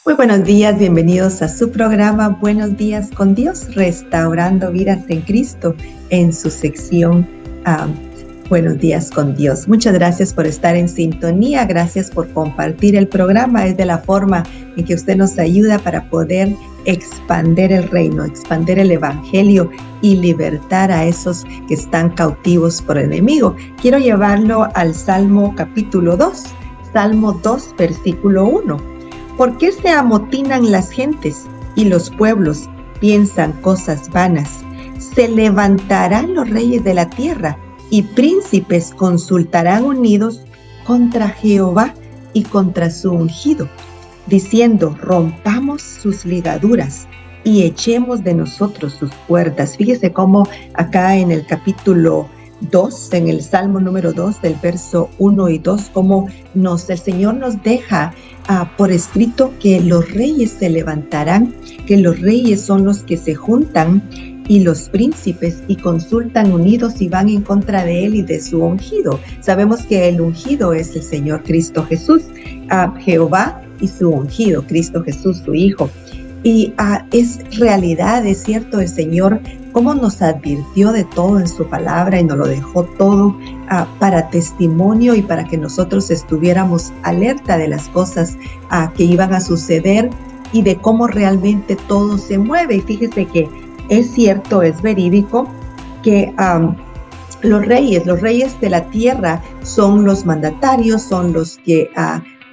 Muy buenos días, bienvenidos a su programa Buenos Días con Dios, restaurando vidas en Cristo, en su sección Buenos Días con Dios. Muchas gracias por estar en sintonía, gracias por compartir el programa. Es de la forma en que usted nos ayuda para poder expandir el reino, expandir el evangelio y libertar a esos que están cautivos por el enemigo. Quiero llevarlo al Salmo capítulo 2, Salmo 2, versículo 1. ¿Por qué se amotinan las gentes y los pueblos piensan cosas vanas? Se levantarán los reyes de la tierra y príncipes consultarán unidos contra Jehová y contra su ungido, diciendo: rompamos sus ligaduras y echemos de nosotros sus cuerdas. Fíjese cómo acá en el capítulo 2, en el Salmo número 2, del verso 1 y 2, cómo el Señor nos deja por escrito que los reyes se levantarán, que los reyes son los que se juntan y los príncipes y consultan unidos y van en contra de él y de su ungido. Sabemos que el ungido es el Señor Cristo Jesús, Jehová y su ungido, Cristo Jesús, su Hijo. Y es realidad, es cierto, el Señor cómo nos advirtió de todo en su palabra y nos lo dejó todo para testimonio y para que nosotros estuviéramos alerta de las cosas que iban a suceder y de cómo realmente todo se mueve. Y fíjese que es cierto, es verídico que los reyes de la tierra son los mandatarios, son los que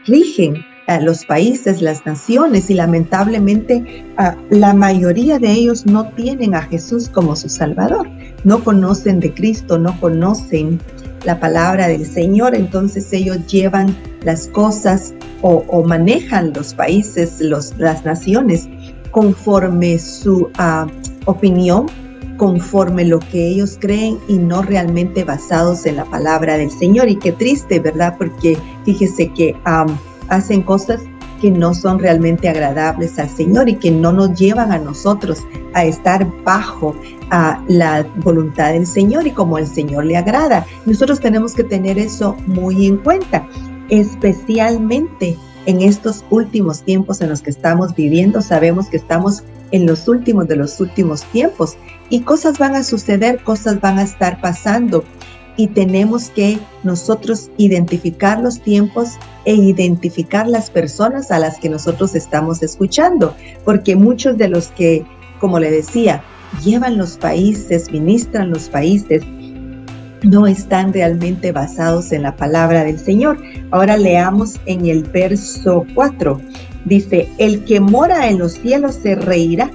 rigen los países, las naciones, y lamentablemente la mayoría de ellos no tienen a Jesús como su Salvador, no conocen de Cristo, no conocen la palabra del Señor. Entonces ellos llevan las cosas o manejan los países, las naciones conforme su opinión, conforme lo que ellos creen y no realmente basados en la palabra del Señor. Y qué triste, ¿verdad? Porque fíjese que hacen cosas que no son realmente agradables al Señor y que no nos llevan a nosotros a estar bajo la voluntad del Señor y como el Señor le agrada. Nosotros tenemos que tener eso muy en cuenta, especialmente en estos últimos tiempos en los que estamos viviendo. Sabemos que estamos en los últimos de los últimos tiempos y cosas van a suceder, cosas van a estar pasando. Y tenemos que nosotros identificar los tiempos e identificar las personas a las que nosotros estamos escuchando, porque muchos de los que, como le decía, llevan los países, ministran los países, no están realmente basados en la palabra del Señor. Ahora leamos en el verso 4, dice: el que mora en los cielos se reirá,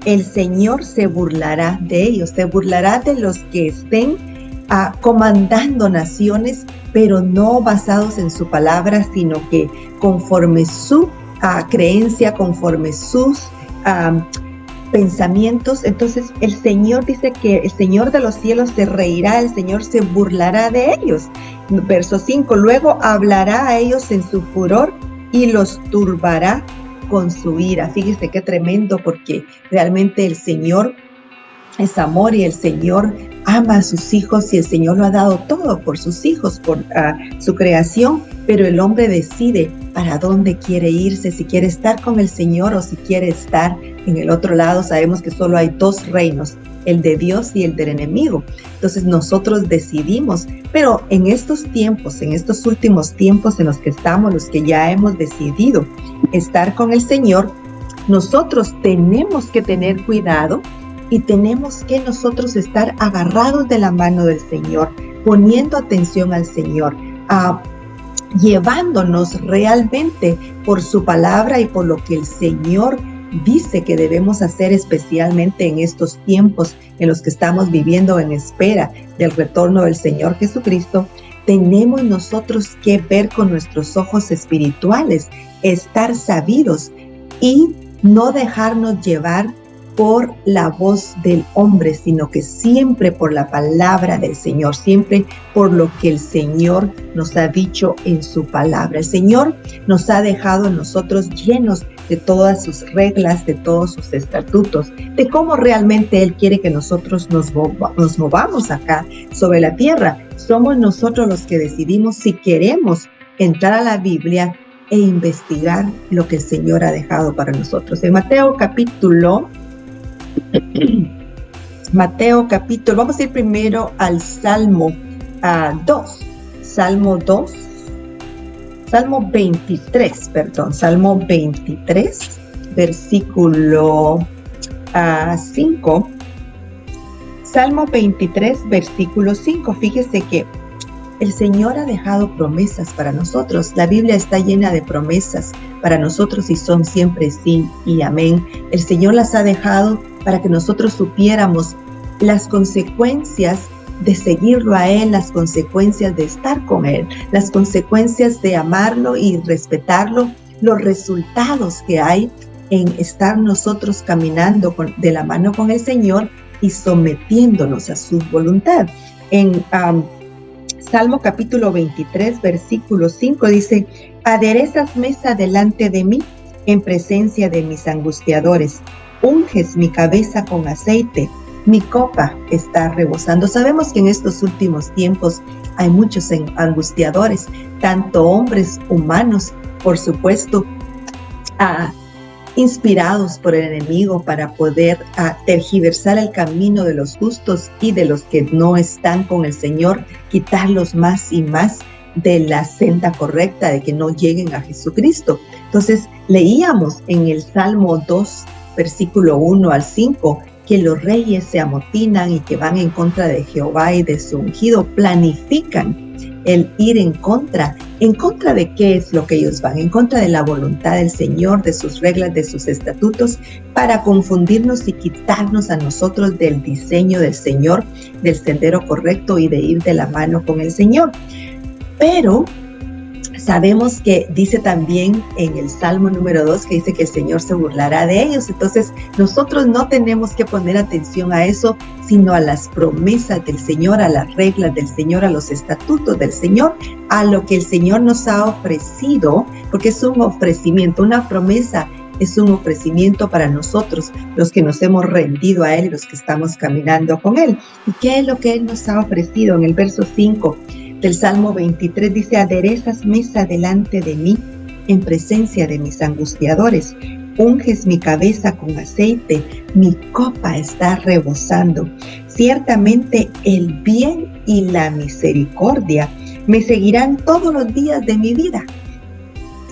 el Señor se burlará de ellos, se burlará de los que estén comandando naciones, pero no basados en su palabra, sino que conforme su creencia, conforme sus pensamientos. Entonces el Señor dice que el Señor de los cielos se reirá, el Señor se burlará de ellos. Verso 5, luego hablará a ellos en su furor y los turbará con su ira. Fíjese qué tremendo, porque realmente el Señor es amor y el Señor ama a sus hijos y el Señor lo ha dado todo por sus hijos, por su creación, pero el hombre decide para dónde quiere irse, si quiere estar con el Señor o si quiere estar en el otro lado. Sabemos que solo hay dos reinos, el de Dios y el del enemigo. Entonces nosotros decidimos, pero en estos tiempos, en estos últimos tiempos en los que estamos, los que ya hemos decidido estar con el Señor, nosotros tenemos que tener cuidado y tenemos que nosotros estar agarrados de la mano del Señor, poniendo atención al Señor, llevándonos realmente por su palabra y por lo que el Señor dice que debemos hacer, especialmente en estos tiempos en los que estamos viviendo en espera del retorno del Señor Jesucristo. Tenemos nosotros que ver con nuestros ojos espirituales, estar sabidos y no dejarnos llevar por la voz del hombre, sino que siempre por la palabra del Señor, siempre por lo que el Señor nos ha dicho en su palabra. El Señor nos ha dejado a nosotros llenos de todas sus reglas, de todos sus estatutos, de cómo realmente Él quiere que nosotros nos movamos acá sobre la tierra. Somos nosotros los que decidimos si queremos entrar a la Biblia e investigar lo que el Señor ha dejado para nosotros. En Mateo capítulo, vamos a ir primero al Salmo 2, Salmo 23, versículo 5. Salmo 23, versículo 5. Fíjese que el Señor ha dejado promesas para nosotros. La Biblia está llena de promesas para nosotros y son siempre sí y amén. El Señor las ha dejado para que nosotros supiéramos las consecuencias de seguirlo a Él, las consecuencias de estar con Él, las consecuencias de amarlo y respetarlo, los resultados que hay en estar nosotros caminando de la mano con el Señor y sometiéndonos a su voluntad. En Salmo capítulo 23, versículo 5 dice: aderezas mesa delante de mí en presencia de mis angustiadores, unges mi cabeza con aceite, mi copa está rebosando. Sabemos que en estos últimos tiempos hay muchos angustiadores, tanto hombres humanos, por supuesto, inspirados por el enemigo para poder tergiversar el camino de los justos y de los que no están con el Señor, quitarlos más y más de la senda correcta, de que no lleguen a Jesucristo. Entonces leíamos en el Salmo 2, versículo 1 al 5, que los reyes se amotinan y que van en contra de Jehová y de su ungido, planifican el ir en contra de qué es lo que ellos van, en contra de la voluntad del Señor, de sus reglas, de sus estatutos, para confundirnos y quitarnos a nosotros del diseño del Señor, del sendero correcto y de ir de la mano con el Señor. Pero sabemos que dice también en el Salmo número 2 que dice que el Señor se burlará de ellos. Entonces nosotros no tenemos que poner atención a eso, sino a las promesas del Señor, a las reglas del Señor, a los estatutos del Señor, a lo que el Señor nos ha ofrecido, porque es un ofrecimiento, una promesa es un ofrecimiento para nosotros, los que nos hemos rendido a Él, los que estamos caminando con Él. ¿Y qué es lo que Él nos ha ofrecido? En el verso 5 del Salmo 23 dice: aderezas mesa delante de mí en presencia de mis angustiadores, unges mi cabeza con aceite, mi copa está rebosando. Ciertamente el bien y la misericordia me seguirán todos los días de mi vida,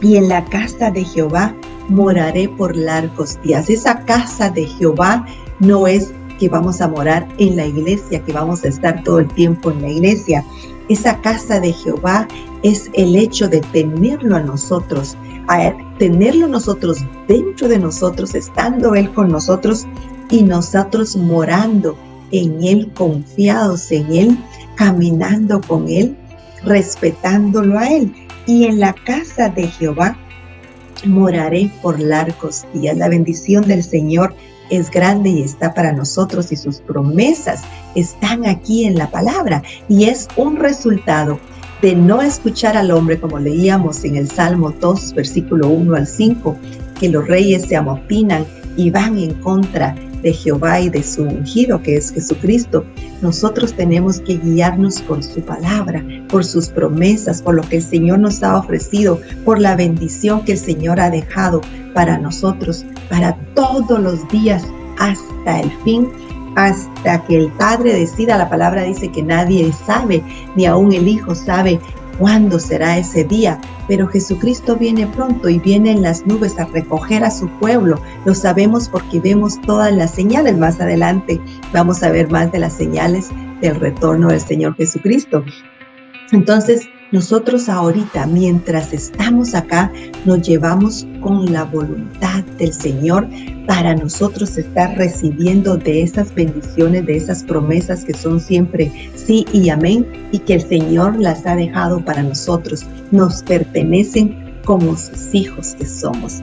y en la casa de Jehová moraré por largos días. Esa casa de Jehová no es que vamos a morar en la iglesia, que vamos a estar todo el tiempo en la iglesia. Esa casa de Jehová es el hecho de tenerlo a nosotros dentro de nosotros, estando Él con nosotros y nosotros morando en Él, confiados en Él, caminando con Él, respetándolo a Él. Y en la casa de Jehová moraré por largos días. La bendición del Señor es grande y está para nosotros, y sus promesas están aquí en la palabra, y es un resultado de no escuchar al hombre, como leíamos en el Salmo 2, versículo 1 al 5, que los reyes se amotinan y van en contra de Jehová y de su ungido, que es Jesucristo. Nosotros tenemos que guiarnos por su palabra, por sus promesas, por lo que el Señor nos ha ofrecido, por la bendición que el Señor ha dejado para nosotros, para todos los días hasta el fin, hasta que el Padre decida. La palabra dice que nadie sabe, ni aún el Hijo sabe cuándo será ese día, pero Jesucristo viene pronto y viene en las nubes a recoger a su pueblo. Lo sabemos porque vemos todas las señales. Más adelante vamos a ver más de las señales del retorno del Señor Jesucristo. Entonces, nosotros ahorita, mientras estamos acá, nos llevamos con la voluntad del Señor para nosotros estar recibiendo de esas bendiciones, de esas promesas que son siempre sí y amén, y que el Señor las ha dejado para nosotros. Nos pertenecen como sus hijos que somos.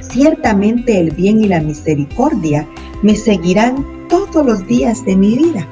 Ciertamente el bien y la misericordia me seguirán todos los días de mi vida.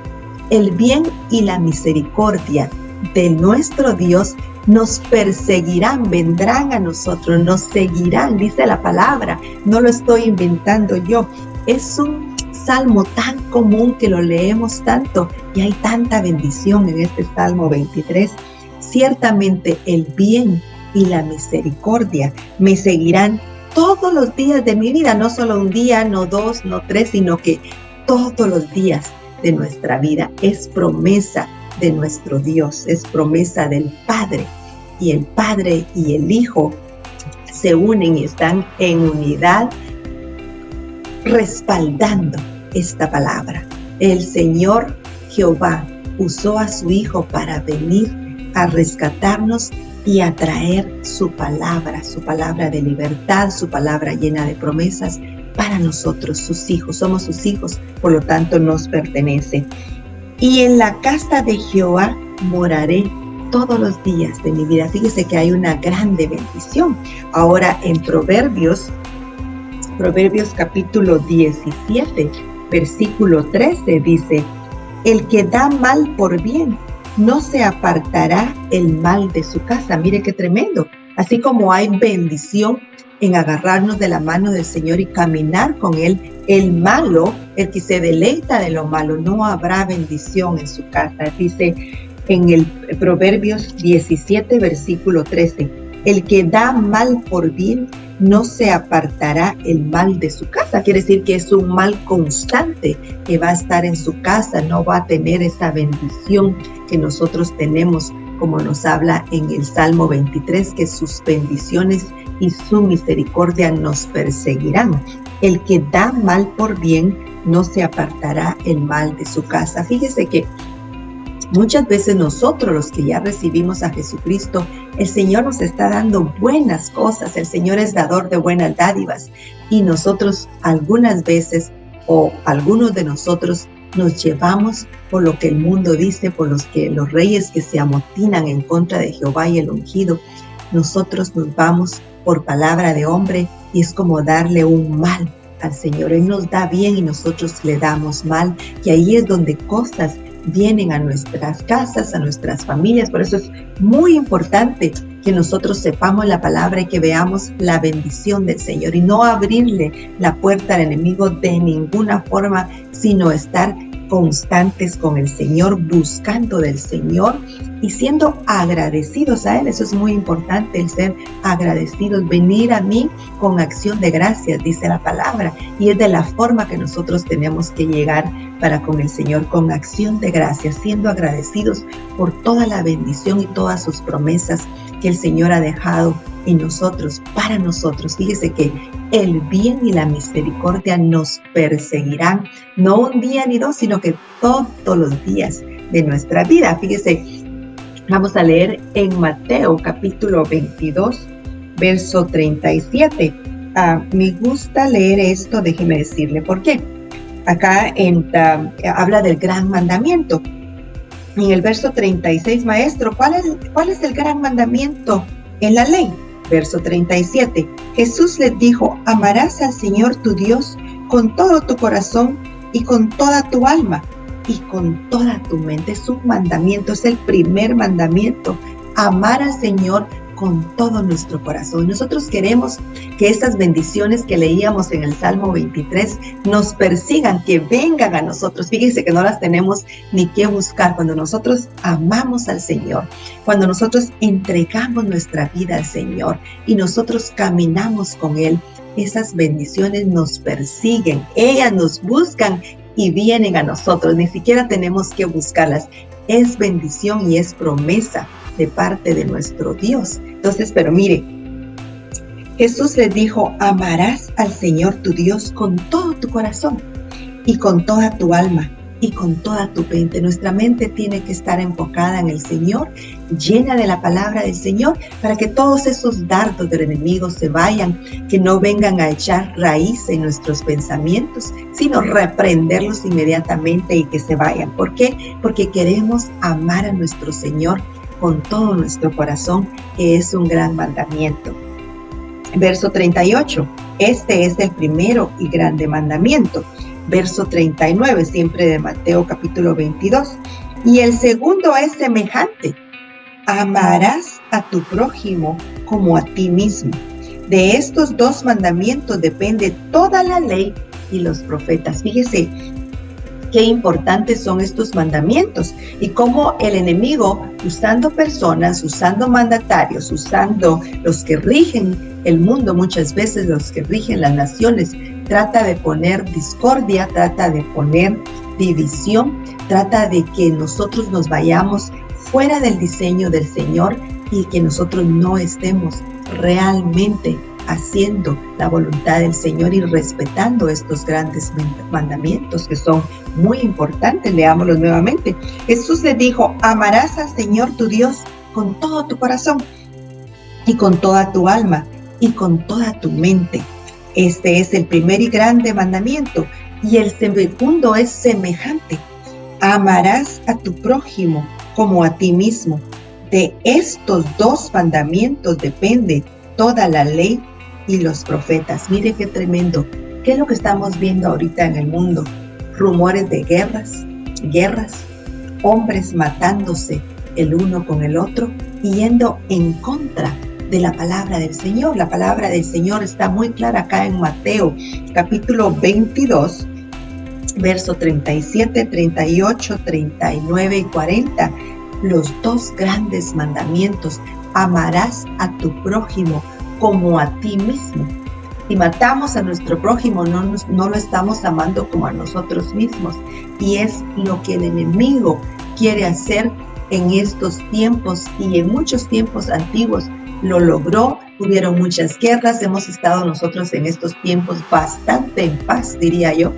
El bien y la misericordia de nuestro Dios nos perseguirán, vendrán a nosotros, nos seguirán, dice la palabra. No lo estoy inventando yo. Es un salmo tan común que lo leemos tanto, y hay tanta bendición en este Salmo 23. Ciertamente el bien y la misericordia me seguirán todos los días de mi vida, no solo un día, no dos, no tres, sino que todos los días de nuestra vida. Es promesa de nuestro Dios, es promesa del Padre. Y el Padre y el Hijo se unen y están en unidad, respaldando esta palabra. El Señor Jehová usó a su Hijo para venir a rescatarnos y a traer su palabra de libertad, su palabra llena de promesas para nosotros, sus hijos. Somos sus hijos, por lo tanto nos pertenece. Y en la casa de Jehová moraré todos los días de mi vida. Fíjese que hay una grande bendición. Ahora en Proverbios capítulo 17, versículo 13 dice: el que da mal por bien, no se apartará el mal de su casa. Mire qué tremendo. Así como hay bendición en agarrarnos de la mano del Señor y caminar con Él, el malo, el que se deleita de lo malo, no habrá bendición en su casa. Dice en el Proverbios 17, versículo 13, el que da mal por bien, no se apartará el mal de su casa. Quiere decir que es un mal constante que va a estar en su casa, no va a tener esa bendición que nosotros tenemos, como nos habla en el Salmo 23, que sus bendiciones y su misericordia nos perseguirán. El que da mal por bien, no se apartará el mal de su casa. Fíjese que muchas veces nosotros, los que ya recibimos a Jesucristo, el Señor nos está dando buenas cosas. El Señor es dador de buenas dádivas. Y nosotros algunas veces, o algunos de nosotros, nos llevamos por lo que el mundo dice, por los reyes que se amotinan en contra de Jehová y el ungido. Nosotros nos vamos por palabra de hombre y es como darle un mal al Señor. Él nos da bien y nosotros le damos mal. Y ahí es donde cosas vienen a nuestras casas, a nuestras familias. Por eso es muy importante que nosotros sepamos la palabra y que veamos la bendición del Señor y no abrirle la puerta al enemigo de ninguna forma, sino estar constantes con el Señor, buscando del Señor y siendo agradecidos a Él. Eso es muy importante, el ser agradecidos, venir a mí con acción de gracias, dice la palabra, y es de la forma que nosotros tenemos que llegar para con el Señor, con acción de gracias, siendo agradecidos por toda la bendición y todas sus promesas que el Señor ha dejado en nosotros, para nosotros. Fíjese que el bien y la misericordia nos perseguirán, no un día ni dos, sino que todos los días de nuestra vida. Fíjese, vamos a leer en Mateo capítulo 22, verso 37. Me gusta leer esto, déjeme decirle por qué. Acá habla del gran mandamiento. En el verso 36, maestro, ¿cuál es el gran mandamiento en la ley? Verso 37, Jesús les dijo: amarás al Señor tu Dios con todo tu corazón y con toda tu alma y con toda tu mente. Es un mandamiento, es el primer mandamiento, amar al Señor con todo nuestro corazón. Nosotros queremos que esas bendiciones que leíamos en el Salmo 23 nos persigan, que vengan a nosotros. Fíjense que no las tenemos ni que buscar. Cuando nosotros amamos al Señor, cuando nosotros entregamos nuestra vida al Señor y nosotros caminamos con Él, esas bendiciones nos persiguen, ellas nos buscan y vienen a nosotros. Ni siquiera tenemos que buscarlas. Es bendición y es promesa de parte de nuestro Dios. Entonces, pero mire, Jesús les dijo: amarás al Señor tu Dios con todo tu corazón y con toda tu alma y con toda tu mente. Nuestra mente tiene que estar enfocada en el Señor, llena de la palabra del Señor, para que todos esos dardos del enemigo se vayan, que no vengan a echar raíz en nuestros pensamientos, sino reprenderlos inmediatamente y que se vayan. ¿Por qué? Porque queremos amar a nuestro Señor con todo nuestro corazón, que es un gran mandamiento. Verso 38, este es el primero y grande mandamiento. Verso 39, siempre de Mateo capítulo 22. Y el segundo es semejante: amarás a tu prójimo como a ti mismo. De estos dos mandamientos depende toda la ley y los profetas. Fíjese, qué importantes son estos mandamientos y cómo el enemigo, usando personas, usando mandatarios, usando los que rigen el mundo, muchas veces los que rigen las naciones, trata de poner discordia, trata de poner división, trata de que nosotros nos vayamos fuera del diseño del Señor y que nosotros no estemos realmente haciendo la voluntad del Señor y respetando estos grandes mandamientos que son muy importantes. Leámoslos nuevamente. Jesús le dijo: amarás al Señor tu Dios con todo tu corazón y con toda tu alma y con toda tu mente. Este es el primer y grande mandamiento, y el segundo es semejante: amarás a tu prójimo como a ti mismo. De estos dos mandamientos depende toda la ley y los profetas. Mire qué tremendo. ¿Qué es lo que estamos viendo ahorita en el mundo? Rumores de guerras, hombres matándose el uno con el otro y yendo en contra de la palabra del Señor. La palabra del Señor está muy clara acá en Mateo, capítulo 22, verso 37, 38, 39 y 40. Los dos grandes mandamientos: amarás a tu prójimo como a ti mismo. Si matamos a nuestro prójimo, no lo estamos amando como a nosotros mismos. Y es lo que el enemigo quiere hacer en estos tiempos y en muchos tiempos antiguos. Lo logró, hubieron muchas guerras, hemos estado nosotros en estos tiempos bastante en paz, diría yo.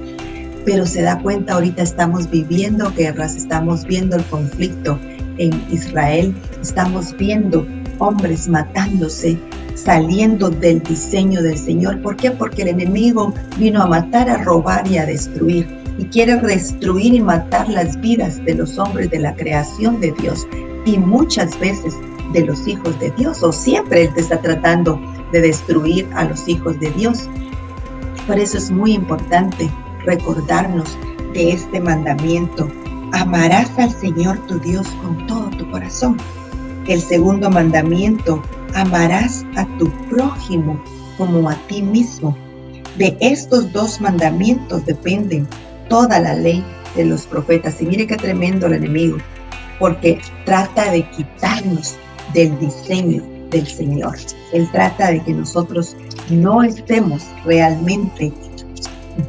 Pero se da cuenta, ahorita estamos viviendo guerras, estamos viendo el conflicto en Israel, estamos viendo hombres matándose, saliendo del diseño del Señor. ¿Por qué? Porque el enemigo vino a matar, a robar y a destruir, y quiere destruir y matar las vidas de los hombres de la creación de Dios, y muchas veces de los hijos de Dios, o siempre Él te está tratando de destruir a los hijos de Dios. Por eso es muy importante recordarnos de este mandamiento: amarás al Señor tu Dios con todo tu corazón. El segundo mandamiento: amarás a tu prójimo como a ti mismo. De estos dos mandamientos dependen toda la ley de los profetas. Y mire qué tremendo el enemigo, porque trata de quitarnos del diseño del Señor. Él trata de que nosotros no estemos realmente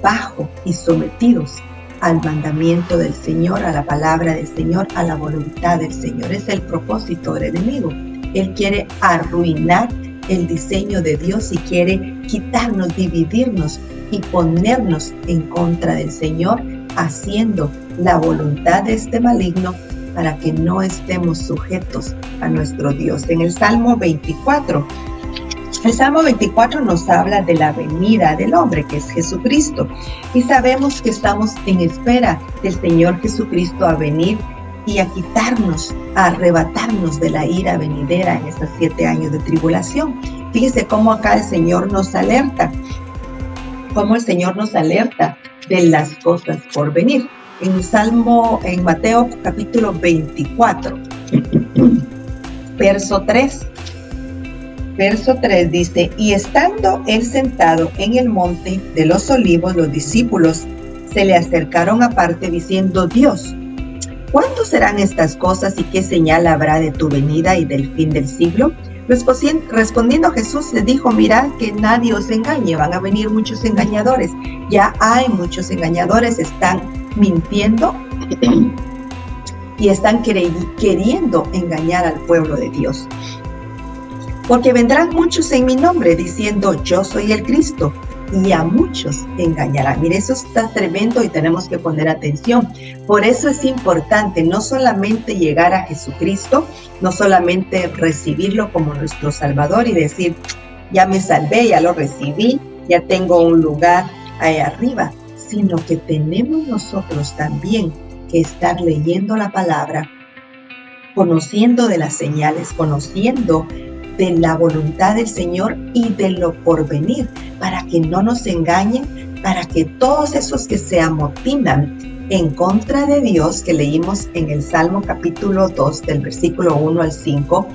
bajo y sometidos al mandamiento del Señor, a la palabra del Señor, a la voluntad del Señor. Es el propósito del enemigo. Él quiere arruinar el diseño de Dios y quiere quitarnos, dividirnos y ponernos en contra del Señor, haciendo la voluntad de este maligno para que no estemos sujetos a nuestro Dios. En el Salmo 24, el Salmo 24 nos habla de la venida del hombre, que es Jesucristo. Y sabemos que estamos en espera del Señor Jesucristo a venir y a quitarnos, a arrebatarnos de la ira venidera en estos 7 años de tribulación. Fíjese cómo acá el Señor nos alerta, de las cosas por venir. En Mateo capítulo 24, verso 3 dice: y estando él sentado en el monte de los olivos, los discípulos se le acercaron aparte diciendo: Dios, ¿cuándo serán estas cosas y qué señal habrá de tu venida y del fin del siglo? Respondiendo Jesús les dijo: mirad que nadie os engañe, van a venir muchos engañadores. Ya hay muchos engañadores, están mintiendo y están queriendo engañar al pueblo de Dios. Porque vendrán muchos en mi nombre diciendo: yo soy el Cristo, y a muchos engañará. Mire, eso está tremendo y tenemos que poner atención. Por eso es importante no solamente llegar a Jesucristo, no solamente recibirlo como nuestro Salvador y decir: ya me salvé, ya lo recibí, ya tengo un lugar ahí arriba, sino que tenemos nosotros también que estar leyendo la palabra, conociendo de las señales, conociendo de la voluntad del Señor y de lo porvenir, para que no nos engañen, para que todos esos que se amotinan en contra de Dios, que leímos en el Salmo capítulo 2 del versículo 1 al 5,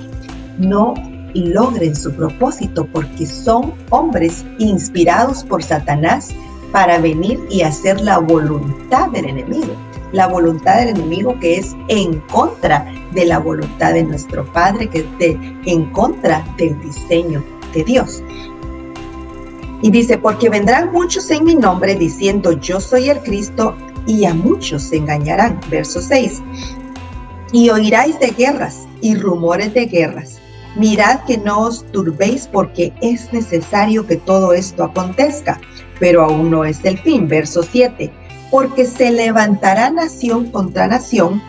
no logren su propósito, porque son hombres inspirados por Satanás para venir y hacer la voluntad del enemigo. La voluntad del enemigo que es en contra de la voluntad de nuestro Padre, que es en contra del diseño de Dios. Y dice, porque vendrán muchos en mi nombre diciendo yo soy el Cristo, y a muchos se engañarán. Verso 6. Y oiráis de guerras y rumores de guerras. Mirad que no os turbéis, porque es necesario que todo esto acontezca, pero aún no es el fin. Verso 7. Porque se levantará nación contra nación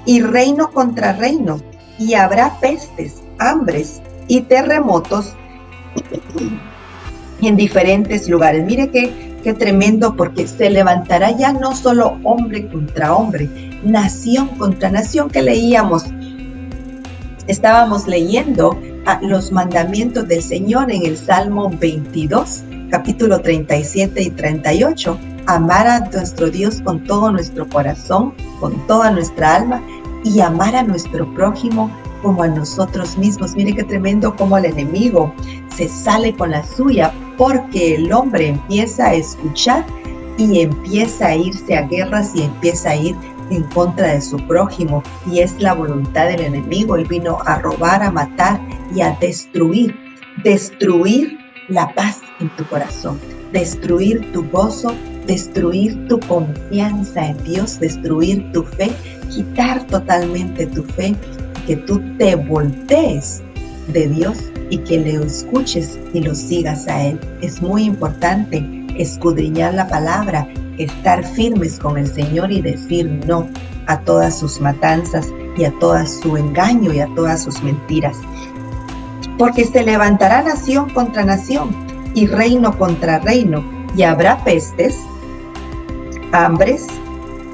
y reino contra reino, y habrá pestes, hambres y terremotos en diferentes lugares. Mire qué tremendo, porque se levantará ya no solo hombre contra hombre, nación contra nación. Que leíamos, estábamos leyendo los mandamientos del Señor en el Salmo 22, capítulo 37 y 38. Amar a nuestro Dios con todo nuestro corazón, con toda nuestra alma, y amar a nuestro prójimo como a nosotros mismos. Mire qué tremendo como el enemigo se sale con la suya, porque el hombre empieza a escuchar y empieza a irse a guerras y empieza a ir en contra de su prójimo, y es la voluntad del enemigo. Él vino a robar, a matar y a destruir la paz en tu corazón, destruir tu gozo, destruir tu confianza en Dios, destruir tu fe, quitar totalmente tu fe, que tú te voltees de Dios y que le escuches y lo sigas a Él. Es muy importante escudriñar la palabra, estar firmes con el Señor y decir no a todas sus matanzas y a todo su engaño y a todas sus mentiras. Porque se levantará nación contra nación y reino contra reino, y habrá pestes, hambres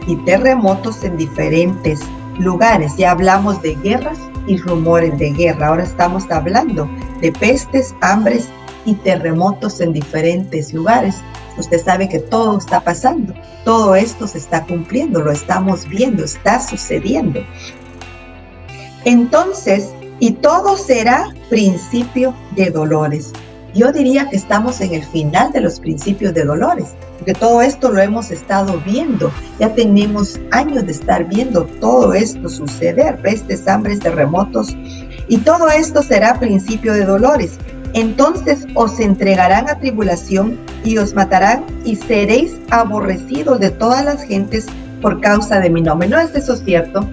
y terremotos en diferentes lugares. Ya hablamos de guerras y rumores de guerra. Ahora estamos hablando de pestes, hambres y terremotos en diferentes lugares. Usted sabe que todo está pasando, todo esto se está cumpliendo, lo estamos viendo, está sucediendo. Entonces, y todo será principio de dolores. Yo diría que estamos en el final de los principios de dolores, porque todo esto lo hemos estado viendo. Ya tenemos años de estar viendo todo esto suceder, pestes, hambres, terremotos, y todo esto será principio de dolores. Entonces os entregarán a tribulación y os matarán, y seréis aborrecidos de todas las gentes por causa de mi nombre. ¿No es eso cierto?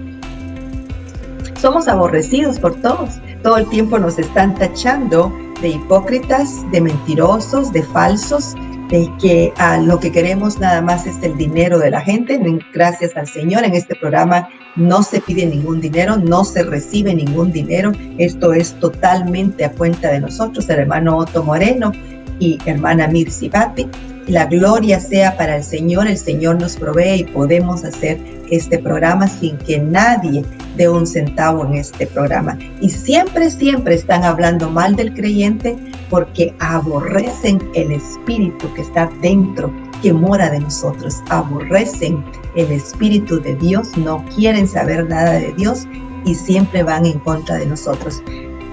Somos aborrecidos por todos. Todo el tiempo nos están tachando de hipócritas, de mentirosos, de falsos, de que lo que queremos nada más es el dinero de la gente. Gracias al Señor, en este programa no se pide ningún dinero, no se recibe ningún dinero. Esto es totalmente a cuenta de nosotros, el hermano Otto Moreno y hermana Mirsi Bati. La gloria sea para el Señor nos provee y podemos hacer este programa sin que nadie dé un centavo en este programa. Y siempre están hablando mal del creyente porque aborrecen el espíritu que está dentro, que mora de nosotros. Aborrecen el espíritu de Dios, no quieren saber nada de Dios y siempre van en contra de nosotros.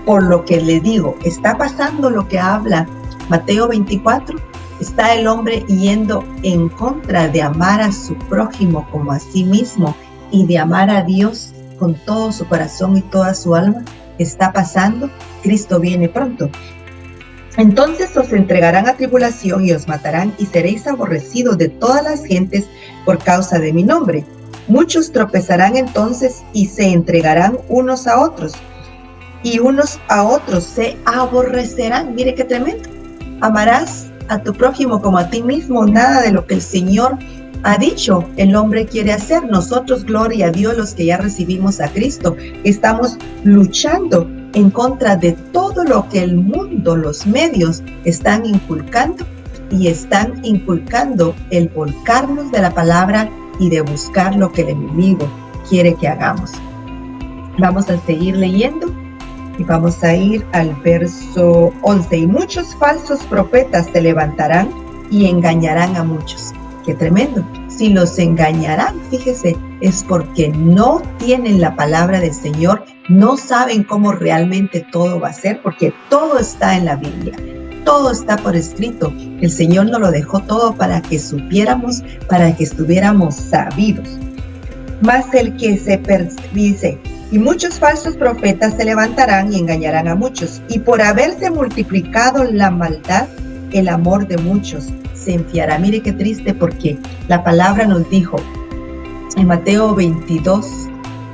Por lo que le digo, está pasando lo que habla Mateo 24. Está el hombre yendo en contra de amar a su prójimo como a sí mismo y de amar a Dios con todo su corazón y toda su alma. Está pasando. Cristo viene pronto. Entonces os entregarán a tribulación y os matarán, y seréis aborrecidos de todas las gentes por causa de mi nombre. Muchos tropezarán entonces y se entregarán unos a otros, y unos a otros se aborrecerán. Mire qué tremendo. Amarás a tu prójimo como a ti mismo. Nada de lo que el Señor ha dicho el hombre quiere hacer. Nosotros, gloria a Dios, los que ya recibimos a Cristo, estamos luchando en contra de todo lo que el mundo, los medios están inculcando, y están inculcando el volcarnos de la palabra y de buscar lo que el enemigo quiere que hagamos. Vamos a seguir leyendo. Y vamos a ir al verso 11. Y muchos falsos profetas se levantarán y engañarán a muchos. ¡Qué tremendo! Si los engañarán, fíjese, es porque no tienen la palabra del Señor, no saben cómo realmente todo va a ser, porque todo está en la Biblia. todo está por escrito. El Señor nos lo dejó todo para que supiéramos, para que estuviéramos sabidos. Mas el que dice, y muchos falsos profetas se levantarán y engañarán a muchos, y por haberse multiplicado la maldad, el amor de muchos se enfriará. Mire qué triste, porque la palabra nos dijo en Mateo 22,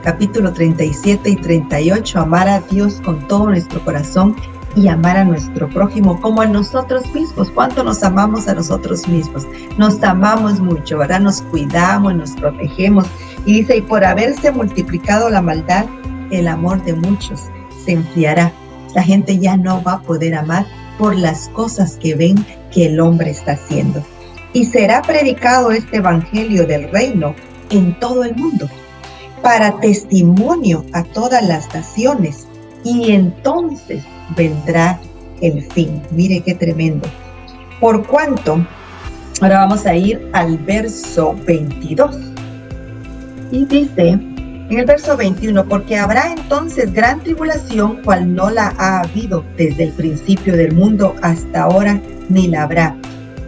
capítulo 37 y 38, amar a Dios con todo nuestro corazón y amar a nuestro prójimo como a nosotros mismos. ¿Cuánto nos amamos a nosotros mismos? Nos amamos mucho, ¿verdad? Nos cuidamos, nos protegemos. Y dice, y por haberse multiplicado la maldad, el amor de muchos se enfriará. La gente ya no va a poder amar por las cosas que ven que el hombre está haciendo. Y será predicado este evangelio del reino en todo el mundo, para testimonio a todas las naciones, y entonces vendrá el fin. Mire qué tremendo. Por cuanto, ahora vamos a ir al verso 22. Y dice, en el verso 21, porque habrá entonces gran tribulación, cual no la ha habido desde el principio del mundo hasta ahora, ni la habrá.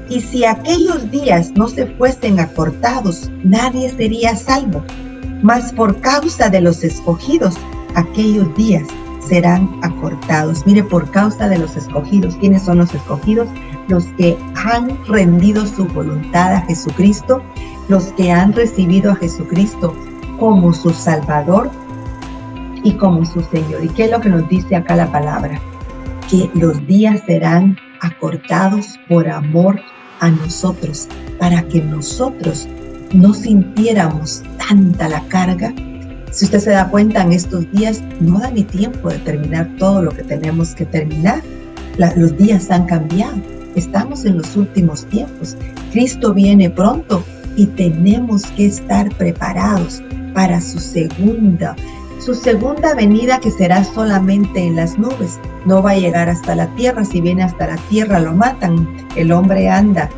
Y si aquellos días no se fuesen acortados, nadie sería salvo. Mas por causa de los escogidos, aquellos días serán acortados. Mire, por causa de los escogidos. ¿Quiénes son los escogidos? Los que han rendido su voluntad a Jesucristo, los que han recibido a Jesucristo como su Salvador y como su Señor. ¿Y qué es lo que nos dice acá la palabra? Que los días serán acortados por amor a nosotros, para que nosotros no sintiéramos tanta la carga. Si usted se da cuenta, en estos días no da ni tiempo de terminar todo lo que tenemos que terminar. Los días han cambiado. Estamos en los últimos tiempos. Cristo viene pronto y tenemos que estar preparados para su segunda venida, que será solamente en las nubes. No va a llegar hasta la tierra. Si viene hasta la tierra, lo matan. El hombre anda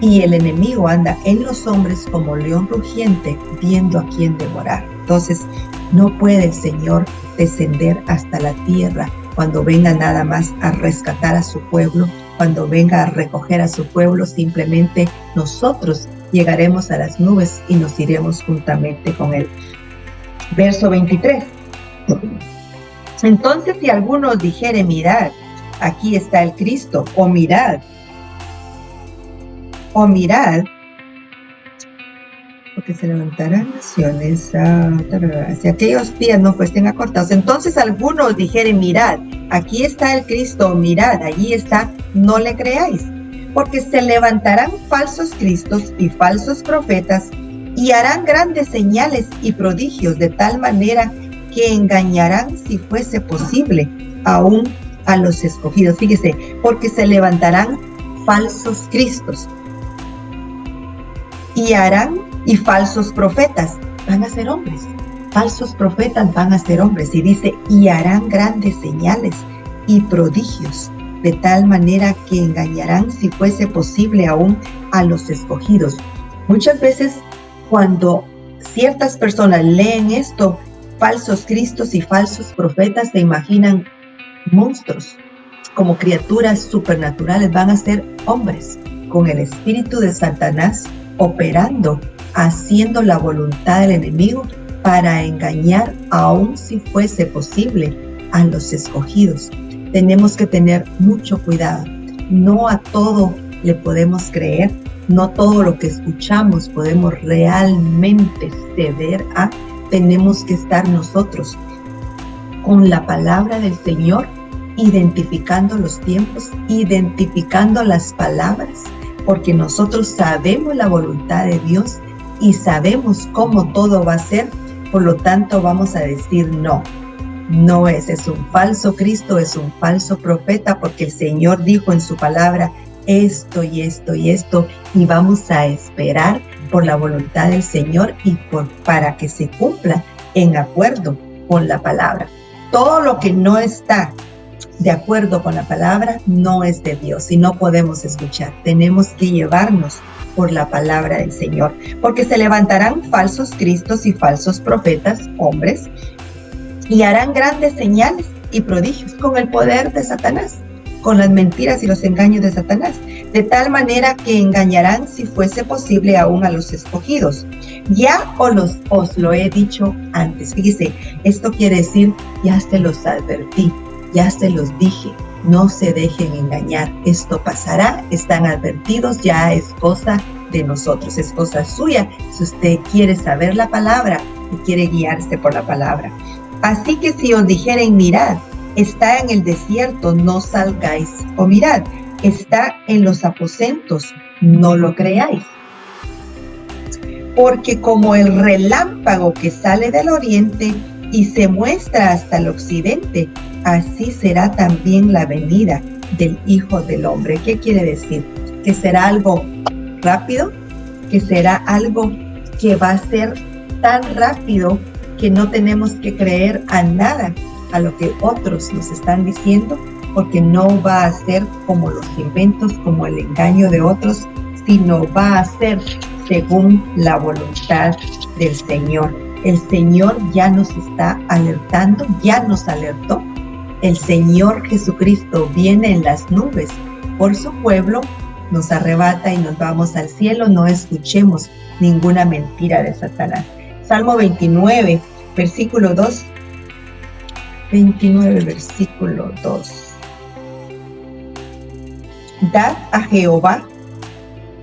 y el enemigo anda en los hombres como león rugiente, viendo a quién devorar. Entonces, no puede el Señor descender hasta la tierra cuando venga nada más a rescatar a su pueblo, cuando venga a recoger a su pueblo. Simplemente nosotros llegaremos a las nubes y nos iremos juntamente con él. Verso 23. Entonces, si alguno dijere, mirad, aquí está el Cristo, o mirad, porque se levantarán naciones, si aquellos días no fuesen acortados. Entonces algunos dijeren, mirad, aquí está el Cristo, o mirad, allí está, no le creáis, porque se levantarán falsos cristos y falsos profetas, y harán grandes señales y prodigios, de tal manera que engañarán, si fuese posible, aún a los escogidos. Fíjese, porque se levantarán falsos cristos y falsos profetas. Van a ser hombres. Falsos profetas van a ser hombres. Y dice, y harán grandes señales y prodigios, de tal manera que engañarán, si fuese posible, aún a los escogidos. Muchas veces, cuando ciertas personas leen esto, falsos cristos y falsos profetas, se imaginan monstruos, como criaturas supernaturales. Van a ser hombres con el espíritu de Satanás operando, haciendo la voluntad del enemigo para engañar, aun si fuese posible, a los escogidos. Tenemos que tener mucho cuidado. No a todo le podemos creer, no todo lo que escuchamos podemos realmente ceder a. Tenemos que estar nosotros con la palabra del Señor, identificando los tiempos, identificando las palabras, porque nosotros sabemos la voluntad de Dios y sabemos cómo todo va a ser. Por lo tanto, vamos a decir no. No es un falso Cristo, es un falso profeta, porque el Señor dijo en su palabra esto y esto y esto, y vamos a esperar por la voluntad del Señor y para que se cumpla en acuerdo con la palabra. Todo lo que no está de acuerdo con la palabra no es de Dios y no podemos escuchar. Tenemos que llevarnos por la palabra del Señor, porque se levantarán falsos cristos y falsos profetas, hombres, y harán grandes señales y prodigios con el poder de Satanás. con las mentiras y los engaños de Satanás, de tal manera que engañarán, si fuese posible, aún a los escogidos. Ya os lo he dicho antes. Fíjese, esto quiere decir, ya se los advertí, ya se los dije. No se dejen engañar, esto pasará, están advertidos, ya es cosa de nosotros, es cosa suya, si usted quiere saber la palabra y quiere guiarse por la palabra. Así que si os dijeren, mirad, está en el desierto, no salgáis, o mirad, está en los aposentos, no lo creáis. Porque como el relámpago que sale del oriente y se muestra hasta el occidente, así será también la venida del Hijo del Hombre. ¿Qué quiere decir? Que será algo rápido, que será algo que va a ser tan rápido que no tenemos que creer a nada, a lo que otros nos están diciendo, porque no va a ser como los inventos, como el engaño de otros, sino va a ser según la voluntad del Señor. El Señor ya nos está alertando, ya nos alertó. El Señor Jesucristo viene en las nubes por su pueblo, nos arrebata y nos vamos al cielo. No escuchemos ninguna mentira de Satanás. Salmo 29, versículo 2. 29, versículo 2. Dad a Jehová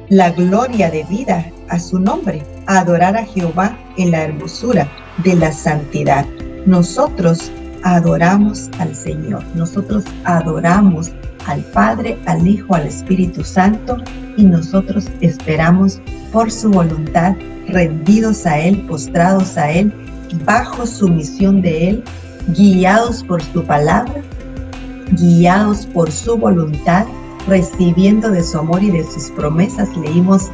la gloria debida a su nombre, a adorar a Jehová en la hermosura de la santidad. Nosotros adoramos al Señor, nosotros adoramos al Padre, al Hijo, al Espíritu Santo, y nosotros esperamos por su voluntad, rendidos a Él, postrados a Él, bajo sumisión de Él, guiados por su palabra, guiados por su voluntad, recibiendo de su amor y de sus promesas. Leímos,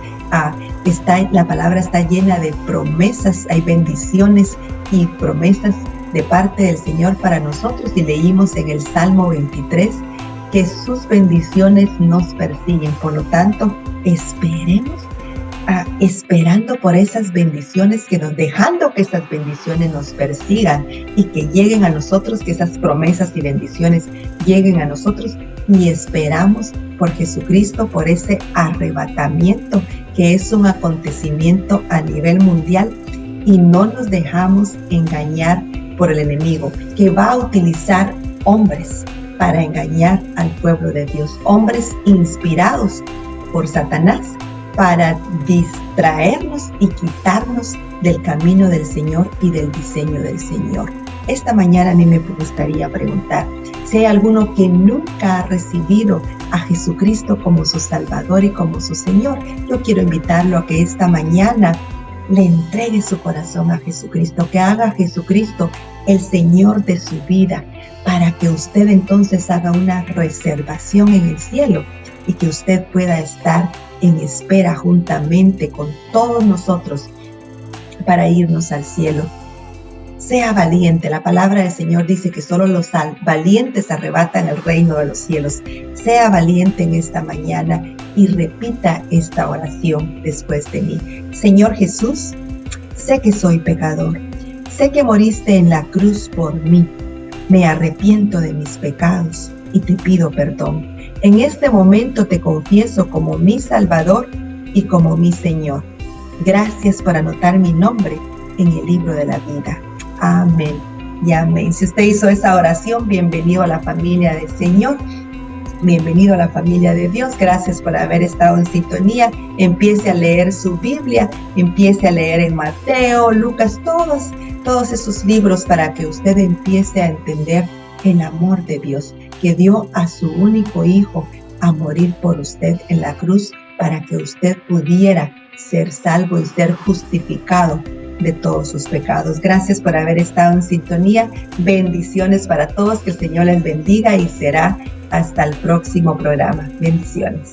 la palabra está llena de promesas, hay bendiciones y promesas de parte del Señor para nosotros, y leímos en el Salmo 23 que sus bendiciones nos persiguen. Por lo tanto, esperemos, esperando por esas bendiciones, dejando que esas bendiciones nos persigan y que lleguen a nosotros, que esas promesas y bendiciones lleguen a nosotros, y esperamos por Jesucristo, por ese arrebatamiento que es un acontecimiento a nivel mundial, y no nos dejamos engañar por el enemigo, que va a utilizar hombres para engañar al pueblo de Dios, hombres inspirados por Satanás para distraernos y quitarnos del camino del Señor y del diseño del Señor. Esta mañana a mí me gustaría preguntar, si hay alguno que nunca ha recibido a Jesucristo como su Salvador y como su Señor, yo quiero invitarlo a que esta mañana le entregue su corazón a Jesucristo, que haga a Jesucristo el Señor de su vida, para que usted entonces haga una reservación en el cielo y que usted pueda estar en espera juntamente con todos nosotros para irnos al cielo. Sea valiente. La palabra del Señor dice que solo los valientes arrebatan el reino de los cielos. Sea valiente en esta mañana y repita esta oración después de mí. Señor Jesús, sé que soy pecador. Sé que moriste en la cruz por mí. Me arrepiento de mis pecados y te pido perdón. En este momento te confieso como mi Salvador y como mi Señor. Gracias por anotar mi nombre en el libro de la vida. Amén y amén. Si usted hizo esa oración, bienvenido a la familia del Señor. Bienvenido a la familia de Dios. Gracias por haber estado en sintonía. Empiece a leer su Biblia, empiece a leer en Mateo, Lucas, todos esos libros, para que usted empiece a entender el amor de Dios, que dio a su único Hijo a morir por usted en la cruz, para que usted pudiera ser salvo y ser justificado de todos sus pecados. Gracias por haber estado en sintonía. Bendiciones para todos. Que el Señor les bendiga, y será hasta el próximo programa. Bendiciones.